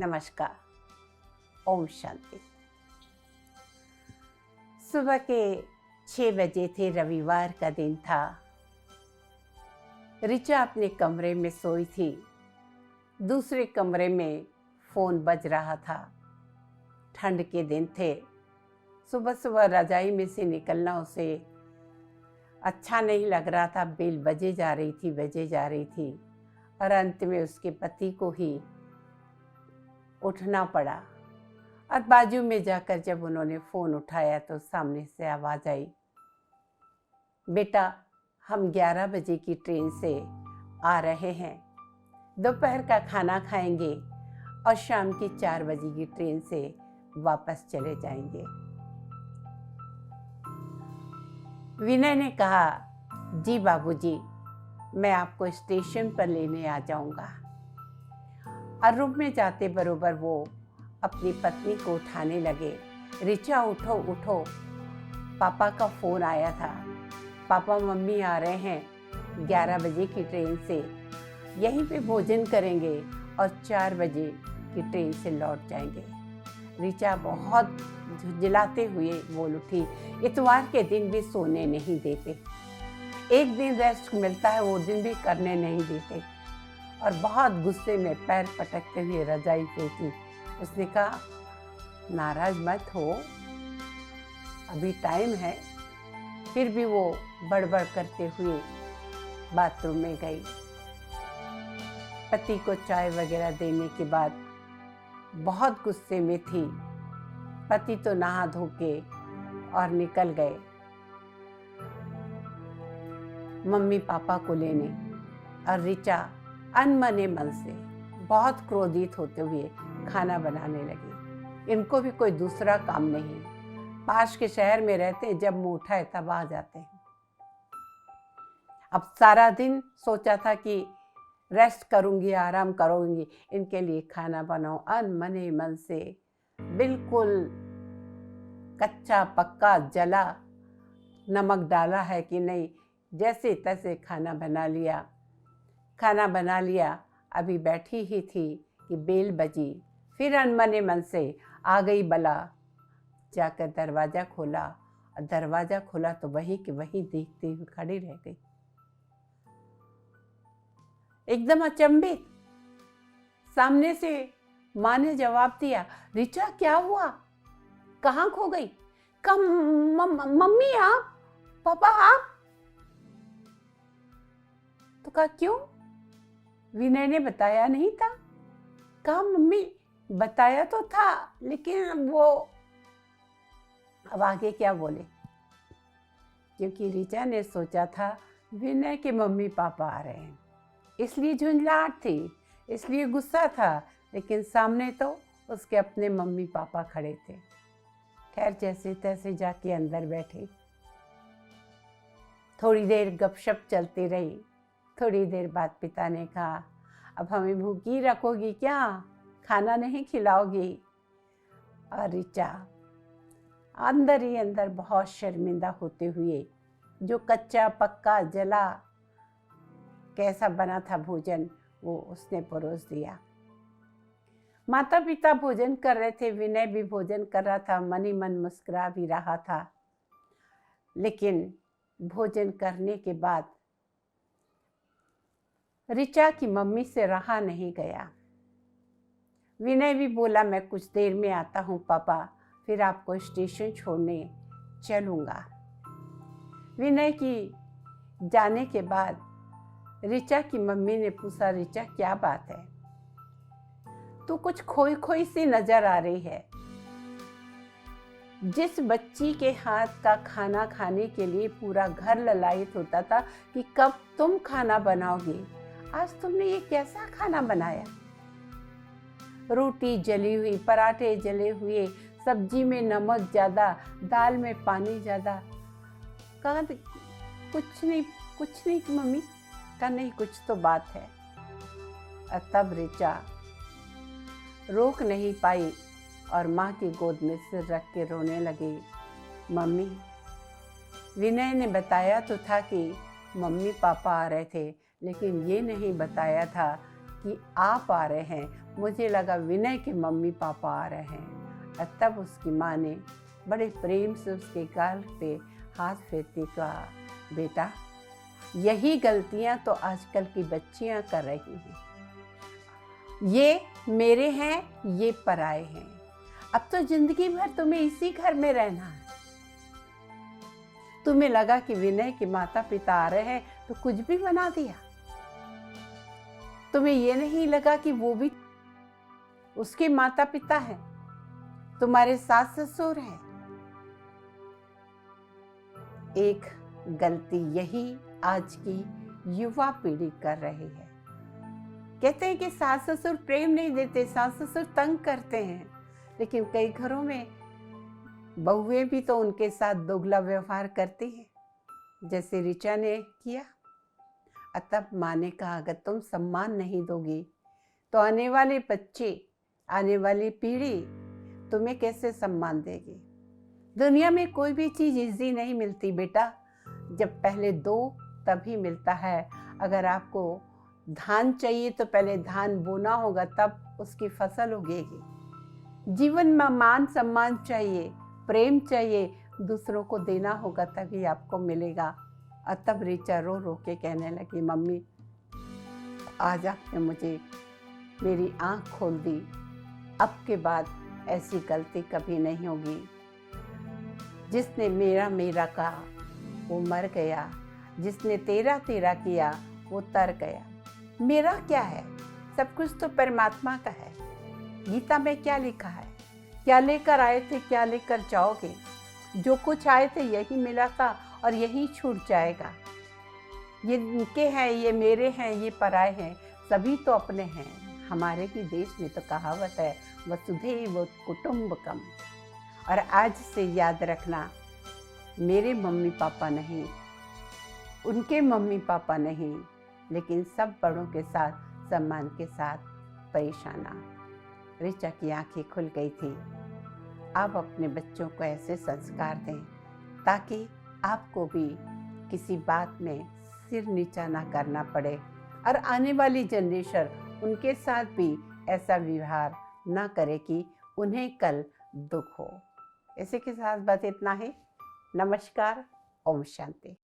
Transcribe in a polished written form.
नमस्कार। ओम शांति। सुबह के 6 बजे थे, रविवार का दिन था। रिचा अपने कमरे में सोई थी। दूसरे कमरे में फ़ोन बज रहा था। ठंड के दिन थे। सुबह सुबह रजाई में से निकलना उसे अच्छा नहीं लग रहा था। बेल बजे जा रही थी और अंत में उसके पति को ही उठना पड़ा। और बाजू में जाकर जब उन्होंने फ़ोन उठाया तो सामने से आवाज़ आई, बेटा हम 11 बजे की ट्रेन से आ रहे हैं, दोपहर का खाना खाएंगे और शाम की 4 बजे की ट्रेन से वापस चले जाएंगे। विनय ने कहा, जी बाबूजी, मैं आपको स्टेशन पर लेने आ जाऊंगा। और रूम में जाते बरोबर वो अपनी पत्नी को उठाने लगे। रिचा उठो उठो, पापा का फ़ोन आया था। पापा मम्मी आ रहे हैं 11 बजे की ट्रेन से, यहीं पे भोजन करेंगे और 4 बजे की ट्रेन से लौट जाएंगे। रिचा बहुत झुंझलाते हुए बोल उठी, इतवार के दिन भी सोने नहीं देते, एक दिन रेस्ट मिलता है वो दिन भी करने नहीं देते। और बहुत गुस्से में पैर पटकते हुए रजाई फेंकी। उसने कहा, नाराज मत हो, अभी टाइम है। फिर भी वो बड़बड़ करते हुए बाथरूम में गई। पति को चाय वगैरह देने के बाद बहुत गुस्से में थी। पति तो नहा धो के और निकल गए मम्मी पापा को लेने। और रिचा अनमने मन से बहुत क्रोधित होते हुए खाना बनाने लगी। इनको भी कोई दूसरा काम नहीं, पास के शहर में रहते, जब मुँह उठाए तब आ जाते हैं। अब सारा दिन सोचा था कि रेस्ट करूंगी, आराम करूंगी, इनके लिए खाना बनाओ। अनमने मन से बिल्कुल कच्चा पक्का जला, नमक डाला है कि नहीं, जैसे तैसे खाना बना लिया। अभी बैठी ही थी कि बेल बजी। फिर अनमने मन से आ गई बला। जाकर दरवाज़ा खोला और दरवाज़ा खोला तो वहीं के वहीं देखते हुए खड़ी रह गई, एकदम अचंभित। सामने से माँ ने जवाब दिया, रिचा क्या हुआ, कहाँ खो गई? मम्मी आप, पापा आप। तो कहा, क्यों? विनय ने बताया नहीं था? कहा, मम्मी बताया तो था, लेकिन वो अब आगे क्या बोले, क्योंकि रिचा ने सोचा था विनय के मम्मी पापा आ रहे हैं, इसलिए झुंझलाहट थी, इसलिए गुस्सा था। लेकिन सामने तो उसके अपने मम्मी पापा खड़े थे। खैर जैसे तैसे जाके अंदर बैठे। थोड़ी देर गपशप चलती रही। थोड़ी देर बाद पिता ने कहा, अब हमें भूखी रखोगी क्या, खाना नहीं खिलाओगी? और रिचा अंदर ही अंदर बहुत शर्मिंदा होते हुए, जो कच्चा पक्का जला कैसा बना था भोजन, वो उसने परोस दिया। माता पिता भोजन कर रहे थे, विनय भी भोजन कर रहा था, मन ही मन मुस्कुरा भी रहा था। लेकिन भोजन करने के बाद रिचा की मम्मी से रहा नहीं गया। विनय भी बोला, मैं कुछ देर में आता हूँ पापा, फिर आपको स्टेशन छोड़ने चलूँगा। विनय की जाने के बाद रिचा की मम्मी ने पूछा, रिचा क्या बात है, तू कुछ खोई खोई सी नजर आ रही है। जिस बच्ची के हाथ का खाना खाने के लिए पूरा घर ललायित होता था कि कब तुम खाना बनाओगी, आज तुमने ये कैसा खाना बनाया? रोटी जली हुई, पराठे जले हुए, सब्जी में नमक ज़्यादा, दाल में पानी ज़्यादा। कहा, कुछ नहीं मम्मी। कहा, नहीं कुछ तो बात है। और तब रिचा रोक नहीं पाई और माँ की गोद में सिर रख के रोने लगी। मम्मी, विनय ने बताया तो था कि मम्मी पापा आ रहे थे, लेकिन ये नहीं बताया था कि आप आ रहे हैं, मुझे लगा विनय के मम्मी पापा आ रहे हैं। और तब उसकी माँ ने बड़े प्रेम से उसके गाल पे हाथ फेरते कहा, बेटा यही गलतियां तो आजकल की बच्चियां कर रही हैं। ये मेरे हैं, ये पराए हैं। अब तो जिंदगी भर तुम्हें इसी घर में रहना है। तुम्हें लगा कि विनय के माता पिता आ रहे हैं तो कुछ भी बना दिया। तुम्हें ये नहीं लगा कि वो भी उसके माता पिता हैं, तुम्हारे सास ससुर हैं। एक गलती यही आज की युवा पीढ़ी कर रही है। कहते हैं कि सास ससुर प्रेम नहीं देते, सास ससुर तंग करते हैं, लेकिन कई घरों में बहुएं भी तो उनके साथ दोगला व्यवहार करती हैं, जैसे ऋचा ने किया। तब माँ ने कहा, अगर तुम सम्मान नहीं दोगी तो आने वाले बच्चे, आने वाली पीढ़ी तुम्हें कैसे सम्मान देगी। दुनिया में कोई भी चीज़ इजी नहीं मिलती बेटा, जब पहले दो तभी मिलता है। अगर आपको धान चाहिए तो पहले धान बोना होगा, तब उसकी फसल उगेगी। जीवन में मान सम्मान चाहिए, प्रेम चाहिए, दूसरों को देना होगा तभी आपको मिलेगा। और तब ऋचा रो रो के कहने लगी, मम्मी आज आपने मुझे मेरी आँख खोल दी, अब के बाद ऐसी गलती कभी नहीं होगी। जिसने मेरा मेरा कहा वो मर गया, जिसने तेरा तेरा किया वो तर गया। मेरा क्या है, सब कुछ तो परमात्मा का है। गीता में क्या लिखा है, क्या लेकर आए थे क्या लेकर जाओगे। जो कुछ आए थे यही मिला था और यही छूट जाएगा। ये इनके हैं, ये मेरे हैं, ये पराए हैं, सभी तो अपने हैं। हमारे भी देश में तो कहावत है, वसुधैव कुटुंबकम। और आज से याद रखना, मेरे मम्मी पापा नहीं, उनके मम्मी पापा नहीं, लेकिन सब बड़ों के साथ सम्मान के साथ पेश आना। ऋचा की आंखें खुल गई थी। आप अपने बच्चों को ऐसे संस्कार दें ताकि आपको भी किसी बात में सिर नीचा ना करना पड़े और आने वाली जनरेशन उनके साथ भी ऐसा व्यवहार ना करे कि उन्हें कल दुख हो। इसी के साथ बस इतना ही। नमस्कार, ओम शांति।